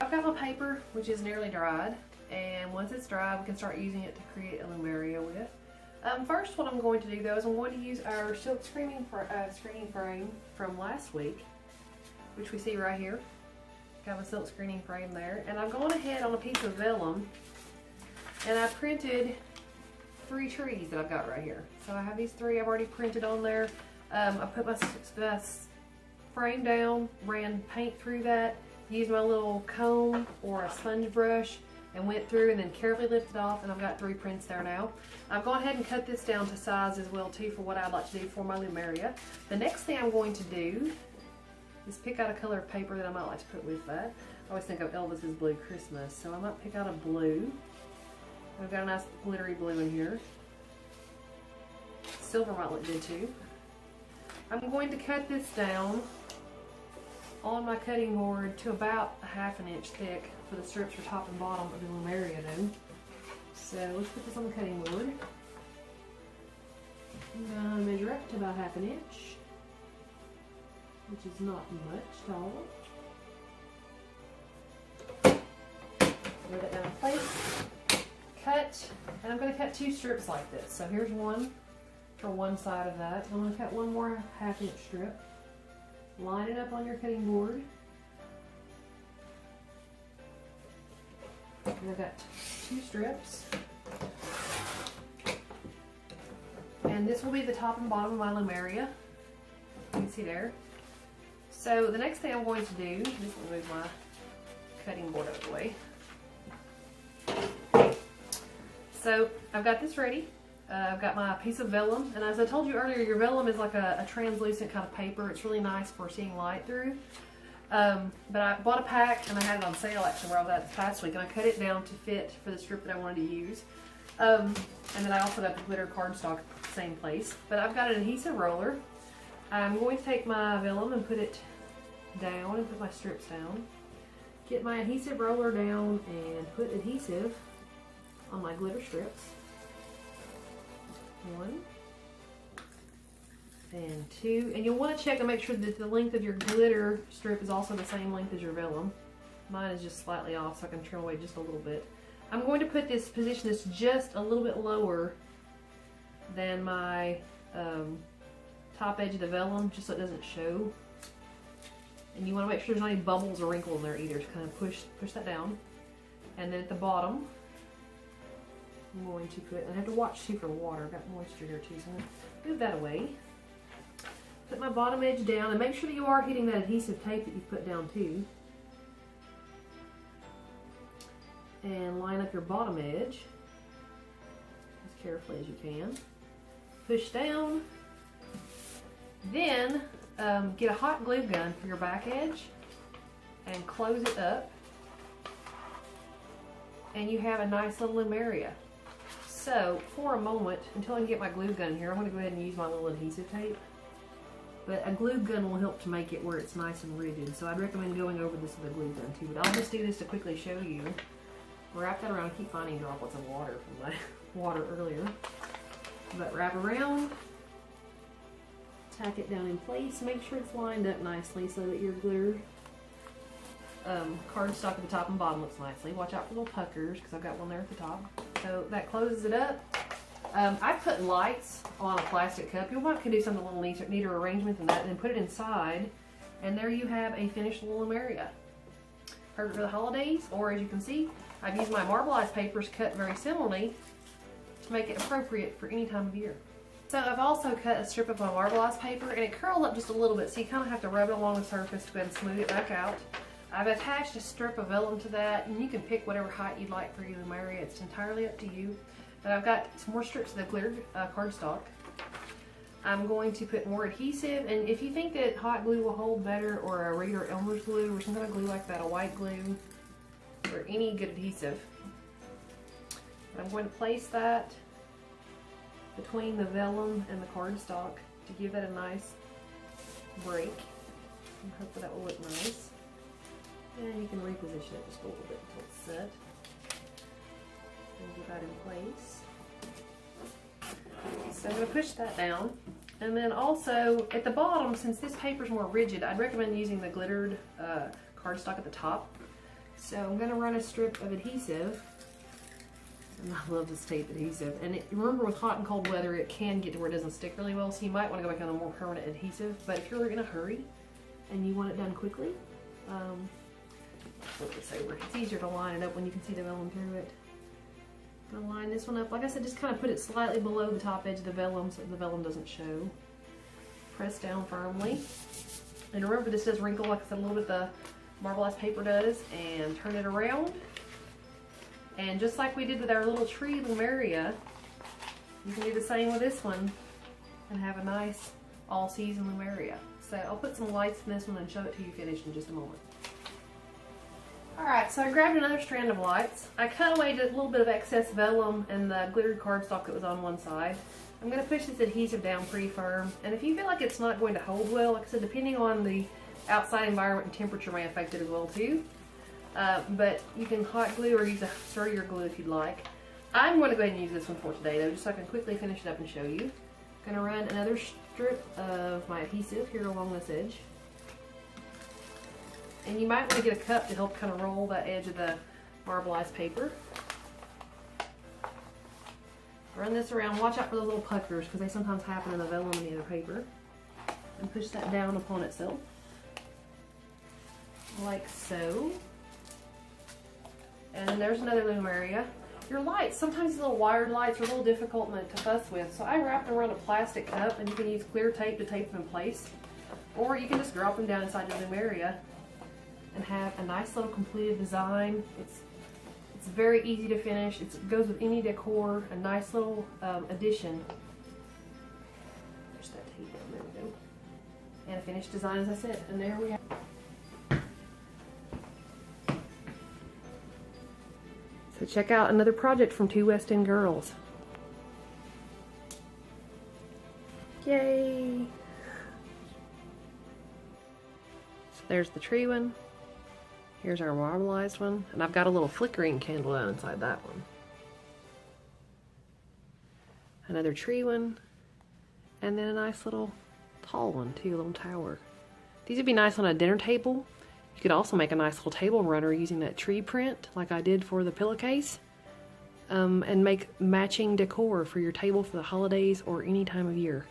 I've got my paper, which is nearly dried, and once it's dry, we can start using it to create a Lumaria with. First, what I'm going to do though is I'm going to use our silk screening frame from last week, which we see right here. Got my silk screening frame there, and I've gone ahead on a piece of vellum, and I printed 3 trees that I've got right here. So I have these 3 I've already printed on there. I put my frame down, ran paint through that, used my little comb or a sponge brush, and went through and then carefully lifted off, and I've got 3 prints there now. I've gone ahead and cut this down to size as well too for what I'd like to do for my Lumaria. The next thing I'm going to do is pick out a color of paper that I might like to put with that. I always think of Elvis's Blue Christmas, so I might pick out a blue. I've got a nice glittery blue in here. Silver might look good too. I'm going to cut this down on my cutting board to about a ½ inch thick for the strips for top and bottom of the Lumaria though. So let's put this on the cutting board. I'm going to measure up to about ½ inch, which is not much at all. Lay that down in place. Cut, and I'm going to cut 2 strips like this. So here's one for one side of that. I'm going to cut one more ½ inch strip. Line it up on your cutting board. And I've got 2 strips. And this will be the top and bottom of my Lumaria. You can see there. So the next thing I'm going to do, just move my cutting board out of the way. So I've got this ready. I've got my piece of vellum, and as I told you earlier, your vellum is like a translucent kind of paper. It's really nice for seeing light through. But I bought a pack, and I had it on sale actually where I was at this past week, and I cut it down to fit for the strip that I wanted to use. And then I also got the glitter cardstock at the same place. But I've got an adhesive roller. I'm going to take my vellum and put it down and put my strips down. Get my adhesive roller down and put adhesive on my glitter strips. 1 and 2, and you'll want to check and make sure that the length of your glitter strip is also the same length as your vellum. Mine is just slightly off, so I can trim away just a little bit. I'm going to position this just a little bit lower than my top edge of the vellum, just so it doesn't show. And you want to make sure there's not any bubbles or wrinkles in there either. Just kind of push that down. And then at the bottom, I'm going to put, I have to watch too for the water. I've got moisture here too, so I'm going to move that away. Put my bottom edge down, and make sure that you are hitting that adhesive tape that you put down too. And line up your bottom edge as carefully as you can. Push down. Then get a hot glue gun for your back edge and close it up. And you have a nice little Lumaria. So, for a moment, until I can get my glue gun here, I'm going to go ahead and use my little adhesive tape. But a glue gun will help to make it where it's nice and rigid. So I'd recommend going over this with a glue gun too. But I'll just do this to quickly show you. Wrap that around. I keep finding droplets of water from my water earlier. But wrap around. Tack it down in place. Make sure it's lined up nicely so that your glitter cardstock at the top and bottom looks nicely. Watch out for little puckers because I've got one there at the top. So that closes it up. I put lights on a plastic cup. You might could do something a little neater arrangement than that, and then put it inside, and there you have a finished little Lumaria. Perfect for the holidays, or as you can see, I've used my Marbelized papers cut very similarly to make it appropriate for any time of year. So I've also cut a strip of my Marbelized paper, and it curled up just a little bit, so you kind of have to rub it along the surface to go ahead and smooth it back out. I've attached a strip of vellum to that, and you can pick whatever height you'd like for your Lumaria. It's entirely up to you. But I've got some more strips of the glittered cardstock. I'm going to put more adhesive, and if you think that hot glue will hold better, or a regular Elmer's glue, or some kind of glue like that, a white glue, or any good adhesive, I'm going to place that between the vellum and the cardstock to give it a nice break. And hopefully that will look nice. And you can reposition it just a little bit until it's set. And get that in place. So I'm going to push that down. And then also at the bottom, since this paper is more rigid, I'd recommend using the glittered cardstock at the top. So I'm going to run a strip of adhesive. And I love this tape adhesive. And remember, with hot and cold weather, it can get to where it doesn't stick really well, so you might want to go back on a more permanent adhesive. But if you're in a hurry and you want it done quickly, it's easier to line it up when you can see the vellum through it. I'm going to line this one up. Like I said, just kind of put it slightly below the top edge of the vellum so the vellum doesn't show. Press down firmly. And remember, this does wrinkle, like I said, a little bit the Marbelized paper does. And turn it around. And just like we did with our little tree Lumaria, you can do the same with this one and have a nice all-season Lumaria. So I'll put some lights in this one and show it to you finished in just a moment. Alright, so I grabbed another strand of lights. I cut away a little bit of excess vellum and the glittered cardstock that was on one side. I'm going to push this adhesive down pretty firm. And if you feel like it's not going to hold well, like I said, depending on the outside environment and temperature may affect it as well too. But you can hot glue or use a sturdier glue if you'd like. I'm going to go ahead and use this one for today though, just so I can quickly finish it up and show you. I'm going to run another strip of my adhesive here along this edge. And you might want to get a cup to help kind of roll the edge of the Marbelized paper. Run this around. Watch out for those little puckers because they sometimes happen in the vellum and the other paper. And push that down upon itself. Like so. And there's another Lumaria. Your lights, sometimes these little wired lights are a little difficult to fuss with. So I wrap them around a plastic cup and you can use clear tape to tape them in place. Or you can just drop them down inside your Lumaria and have a nice little completed design. It's very easy to finish. It goes with any decor. A nice little addition. There's that tape down, there we go. And a finished design, as I said. And there we have. So check out another project from two West End girls. Yay! So there's the tree one. Here's our Marbelized one, and I've got a little flickering candle down inside that one. Another tree one, and then a nice little tall one too, a little tower. These would be nice on a dinner table. You could also make a nice little table runner using that tree print, like I did for the pillowcase, and make matching decor for your table for the holidays or any time of year.